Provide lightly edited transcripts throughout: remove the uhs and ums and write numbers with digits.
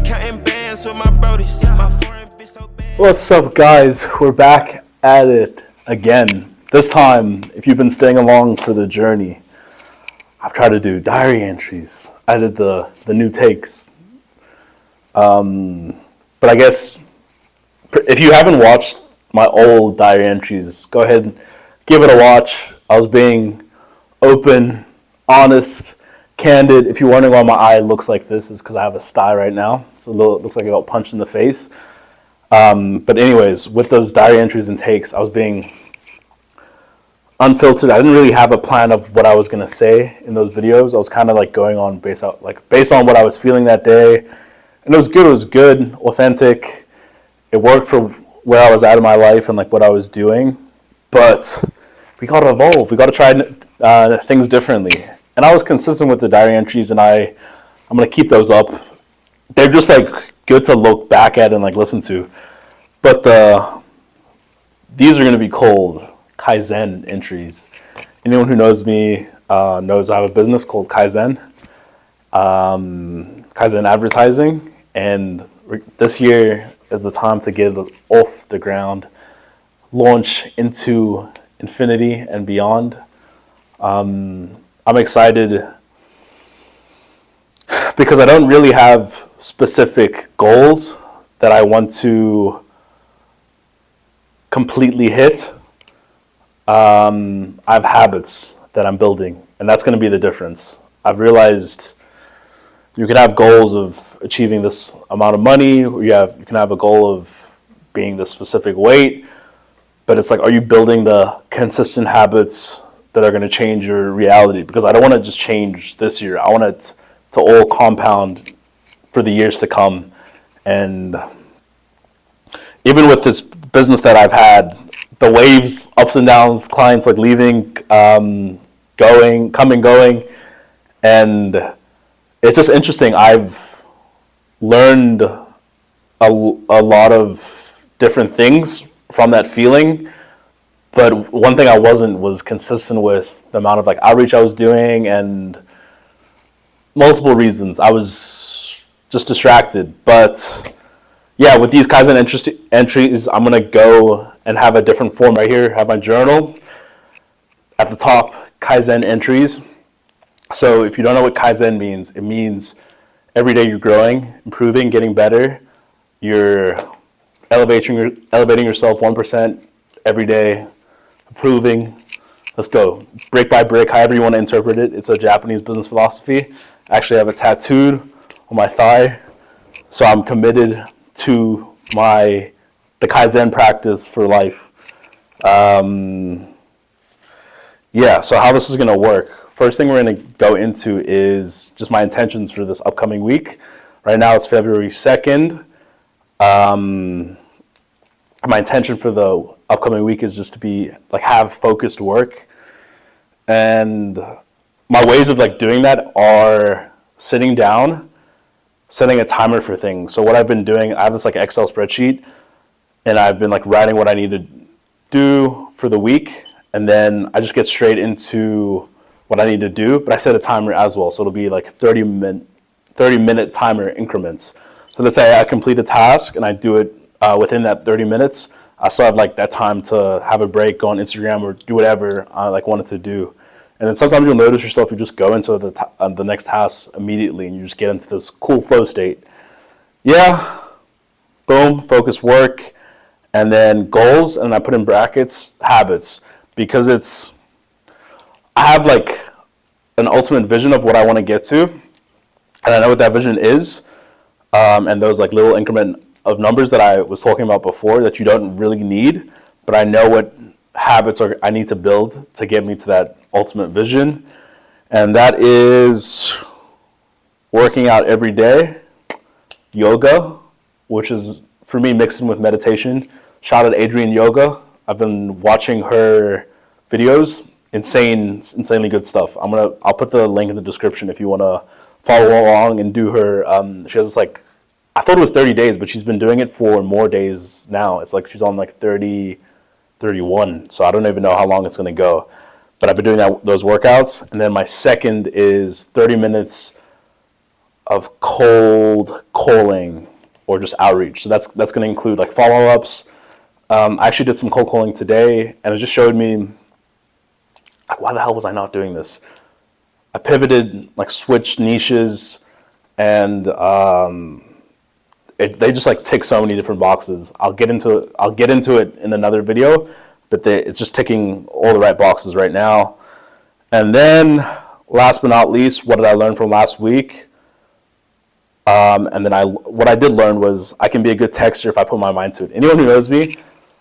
Counting bands with my brodies. My foreign bitch so bad. What's up, guys? We're back at it again. This time, if you've been staying along for the journey, I've tried to do diary entries. I did the new takes. But I guess if you haven't watched my old diary entries, go ahead and give it a watch. I was being open, honest, candid. If you're wondering why my eye looks like this, it's because I have a sty right now. It looks like I got punched in the face. But anyways, with those diary entries and takes, I was being unfiltered. I didn't really have a plan of what I was going to say in those videos. I was kind of like going on based on what I was feeling that day. And it was good. It was good, authentic. It worked for where I was at in my life and like what I was doing. But we got to evolve. We got to try things differently. And I was consistent with the diary entries, and I'm going to keep those up. They're just like good to look back at and like listen to. But these are going to be called Kaizen entries. Anyone who knows me knows I have a business called Kaizen, Kaizen Advertising, and this year is the time to get it off the ground, launch into infinity and beyond. I'm excited because I don't really have specific goals that I want to completely hit. I have habits that I'm building, and that's going to be the difference. I've realized you can have goals of achieving this amount of money, or you can have a goal of being this specific weight, but it's like, are you building the consistent habits that are going to change your reality? Because I don't want to just change this year. I want it to all compound for the years to come. And even with this business that I've had, the waves, ups and downs, clients like leaving, going, and it's just interesting. I've learned a lot of different things from that feeling. But one thing I was consistent with the amount of like outreach I was doing, and multiple reasons. I was just distracted. But yeah, with these Kaizen entries, I'm going to go and have a different form right here. Have my journal. At the top, Kaizen entries. So if you don't know what Kaizen means, it means every day you're growing, improving, getting better. You're elevating yourself 1% every day. Improving. Let's go. Brick by brick, however you want to interpret it. It's a Japanese business philosophy. I actually have it tattooed on my thigh. So I'm committed to the Kaizen practice for life. Yeah, so how this is going to work. First thing we're going to go into is just my intentions for this upcoming week. Right now it's February 2nd. My intention for the upcoming week is just to have focused work. And my ways of doing that are sitting down, setting a timer for things. So what I've been doing, I have this Excel spreadsheet, and I've been writing what I need to do for the week, and then I just get straight into what I need to do, but I set a timer as well. So it'll be 30-minute timer increments. So let's say I complete a task and I do it within that 30 minutes. I still have that time to have a break, go on Instagram, or do whatever I wanted to do. And then sometimes you'll notice yourself, you just go into the next task immediately, and you just get into this cool flow state. Yeah, boom, focus work, and then goals, and I put in brackets, habits, because I have an ultimate vision of what I want to get to, and I know what that vision is, and those little increment of numbers that I was talking about before that you don't really need, but I know what habits I need to build to get me to that ultimate vision, and that is working out every day, yoga, which is for me mixed in with meditation. Shout out Adrienne Yoga. I've been watching her videos. Insanely good stuff. I'll put the link in the description if you want to follow along and do her. She has this I thought it was 30 days, but she's been doing it for more days now. It's she's on 30, 31. So I don't even know how long it's going to go. But I've been doing those workouts. And then my second is 30 minutes of cold calling or just outreach. So that's going to include like follow-ups. I actually did some cold calling today, and it just showed me, like, why the hell was I not doing this? I pivoted, like switched niches, and they just like tick so many different boxes. I'll get into it in another video, but it's just ticking all the right boxes right now. And then, last but not least, what did I learn from last week? And then what I did learn was I can be a good texter if I put my mind to it. Anyone who knows me,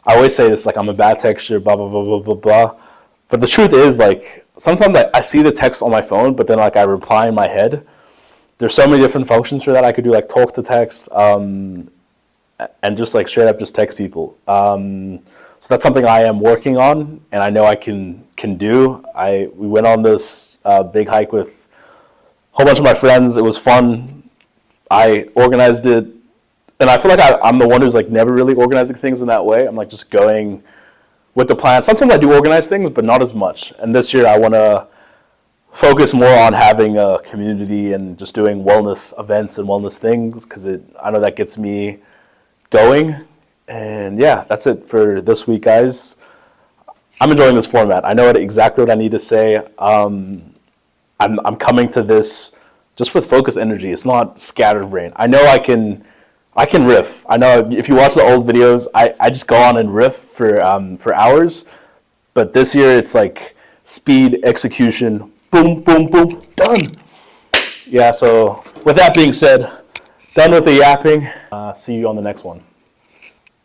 I always say this, like, I'm a bad texter, blah, blah, blah, blah, blah, blah. But the truth is, like, sometimes I see the text on my phone, but then, like, I reply in my head. There's so many different functions for that. I could do, like, talk to text, and just, like, straight up just text people. So that's something I am working on, and I know I can do. We went on this big hike with a whole bunch of my friends. It was fun. I organized it, and I feel like I'm the one who's like never really organizing things in that way. I'm like just going with the plan. Sometimes I do organize things, but not as much. And this year I want to focus more on having a community and just doing wellness events and wellness things, because I know that gets me going. And yeah, that's it for this week, guys. I'm enjoying this format. I know exactly what I need to say. I'm coming to this just with focused energy. It's not scattered brain. I know I can riff. I know if you watch the old videos, I just go on and riff for hours. But this year it's like speed, execution, boom, boom, boom, done. Yeah, so with that being said, done with the yapping. See you on the next one.